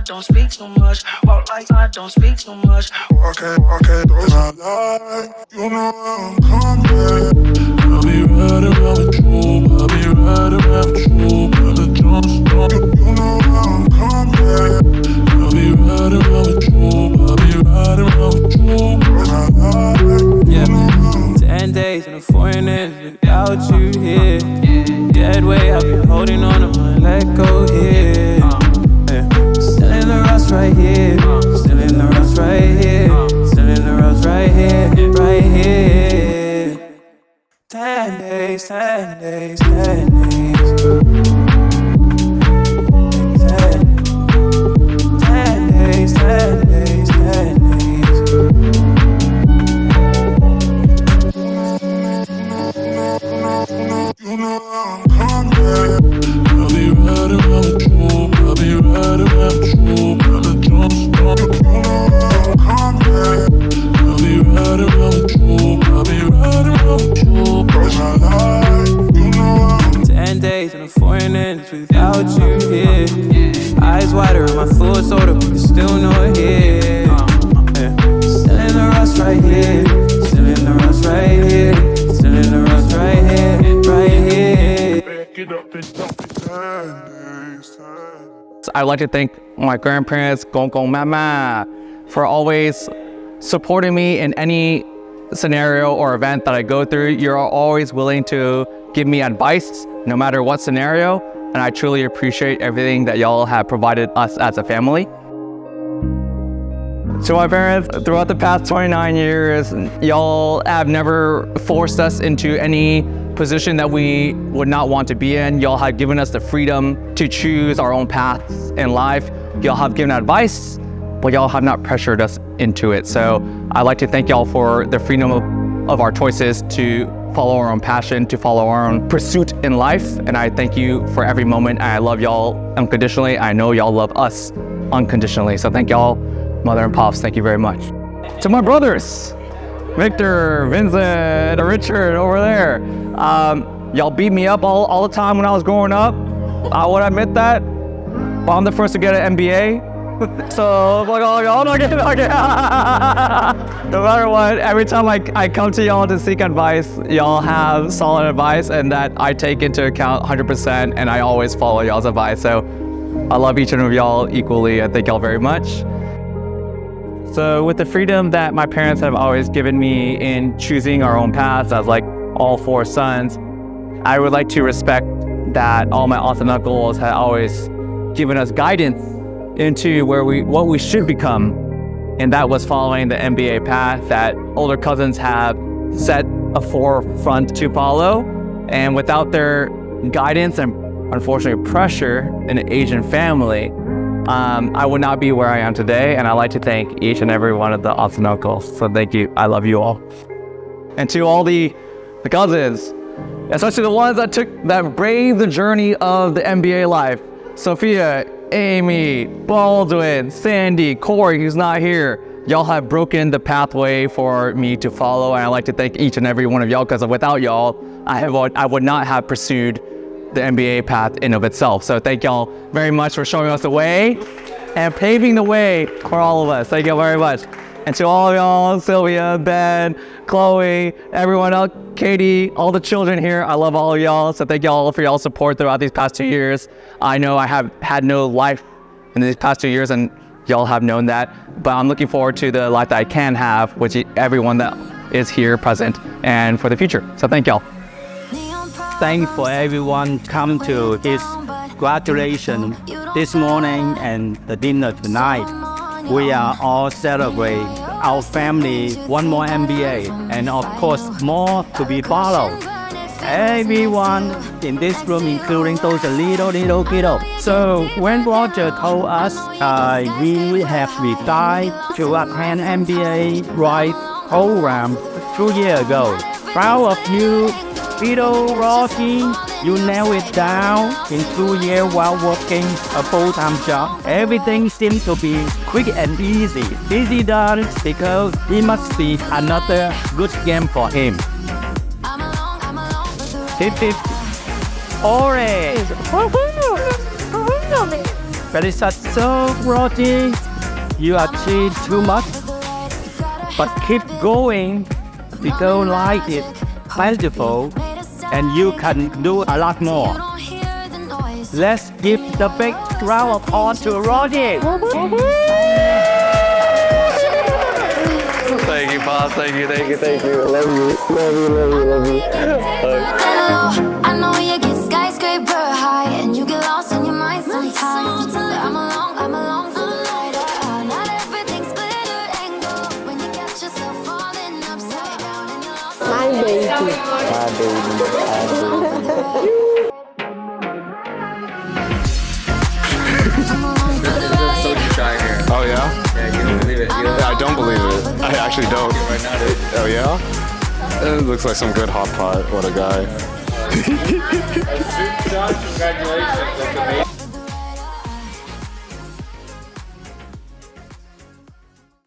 Don't speak too much, walk like I don't speak too much. Walk it, those I like. You know I'm coming. I'll be riding around with you. I'll be riding around with you. Brother Jones, you know I'm coming. I'll be riding around with you. I'll be riding around with you. Those I like. Yeah, 10 days in a foreign end without you here. Dead weight, I've been holding on to my let go here. Still in the rust right here. Still in the rust right here. Still in the rust right here. Right here. 10 days, 10 days, 10 days. 10 days, 10 days, 10 days. You know I'm coming. I'll be riding around with you. I'll be riding around with you. Brother Jones, you know I'm coming. I'll be riding around with you. I'll be riding around with you. Cause I like, you know I'm 10 days in a foreign end without you here. Eyes wider and my fluid soda, but you're still not here. Still in the rust right here. Still in the rust right here. Still in the rust right here. Right here. Get up and dump it. 10 days, 10. I'd like to thank my grandparents, Gong Mama, for always supporting me in any scenario or event that I go through. You're always willing to give me advice, no matter what scenario, and I truly appreciate everything that y'all have provided us as a family. To my parents, throughout the past 29 years, y'all have never forced us into any position that we would not want to be in. Y'all have given us the freedom to choose our own paths in life. Y'all have given advice, but y'all have not pressured us into it. So I'd like to thank y'all for the freedom of our choices to follow our own passion, to follow our own pursuit in life. And I thank you for every moment. I love y'all unconditionally. I know y'all love us unconditionally. So thank y'all, Mother and Pops, thank you very much. To my brothers, Victor, Vincent, Richard over there. Y'all beat me up all the time when I was growing up. I would admit that. But I'm the first to get an MBA. So like, oh, y'all don't get it. Okay. No matter what, every time I come to y'all to seek advice, y'all have solid advice, and that I take into account 100%, and I always follow y'all's advice. So I love each one of y'all equally. I thank y'all very much. So with the freedom that my parents have always given me in choosing our own paths as like all four sons, I would like to respect that all my aunts and uncles have always given us guidance into what we should become. And that was following the MBA path that older cousins have set a forefront to follow. And without their guidance and unfortunately pressure in an Asian family, I would not be where I am today, and I'd like to thank each and every one of the aunts and uncles. So thank you. I love you all. And to all the cousins, especially the ones that braved the journey of the MBA life. Sophia, Amy, Baldwin, Sandy, Corey, who's not here. Y'all have broken the pathway for me to follow, and I'd like to thank each and every one of y'all, because without y'all, I would not have pursued the MBA path in of itself. So thank y'all very much for showing us the way and paving the way for all of us. Thank you very much. And to all of y'all, Sylvia, Ben, Chloe, everyone else, Katie, all the children here, I love all of y'all. So thank y'all for y'all's support throughout these past 2 years. I know I have had no life in these past 2 years, and y'all have known that, but I'm looking forward to the life that I can have, which everyone that is here present, and for the future. So thank y'all. Thanks for everyone come to his graduation this morning and the dinner tonight. We are all celebrate our family, one more MBA, and of course more to be followed. Everyone in this room, including those little kiddos. So when Roger told us we have retired to attend MBA Right program 2 years ago, proud of you, Peter Rocky. You nailed it down in 2 years while working a full-time job. Everything seems to be quick and easy. Easy done because it must be another good game for him. Tip. Orange. But it's so Rocky. You achieved too much, but keep going because life is plentiful and you can do a lot more. Let's give the big round of applause to Roger. Thank you, boss. Thank you. Love you. I know you get skyscraper high and you get lost in your mind sometimes. But I'm along for the ride. Not everything's glitter and gold when you catch yourself falling upside down and you're lost. My baby. Oh yeah? Yeah, you don't believe it. I don't believe it. I actually don't. Oh yeah? It looks like some good hot pot. What a guy. John, congratulations. That's amazing.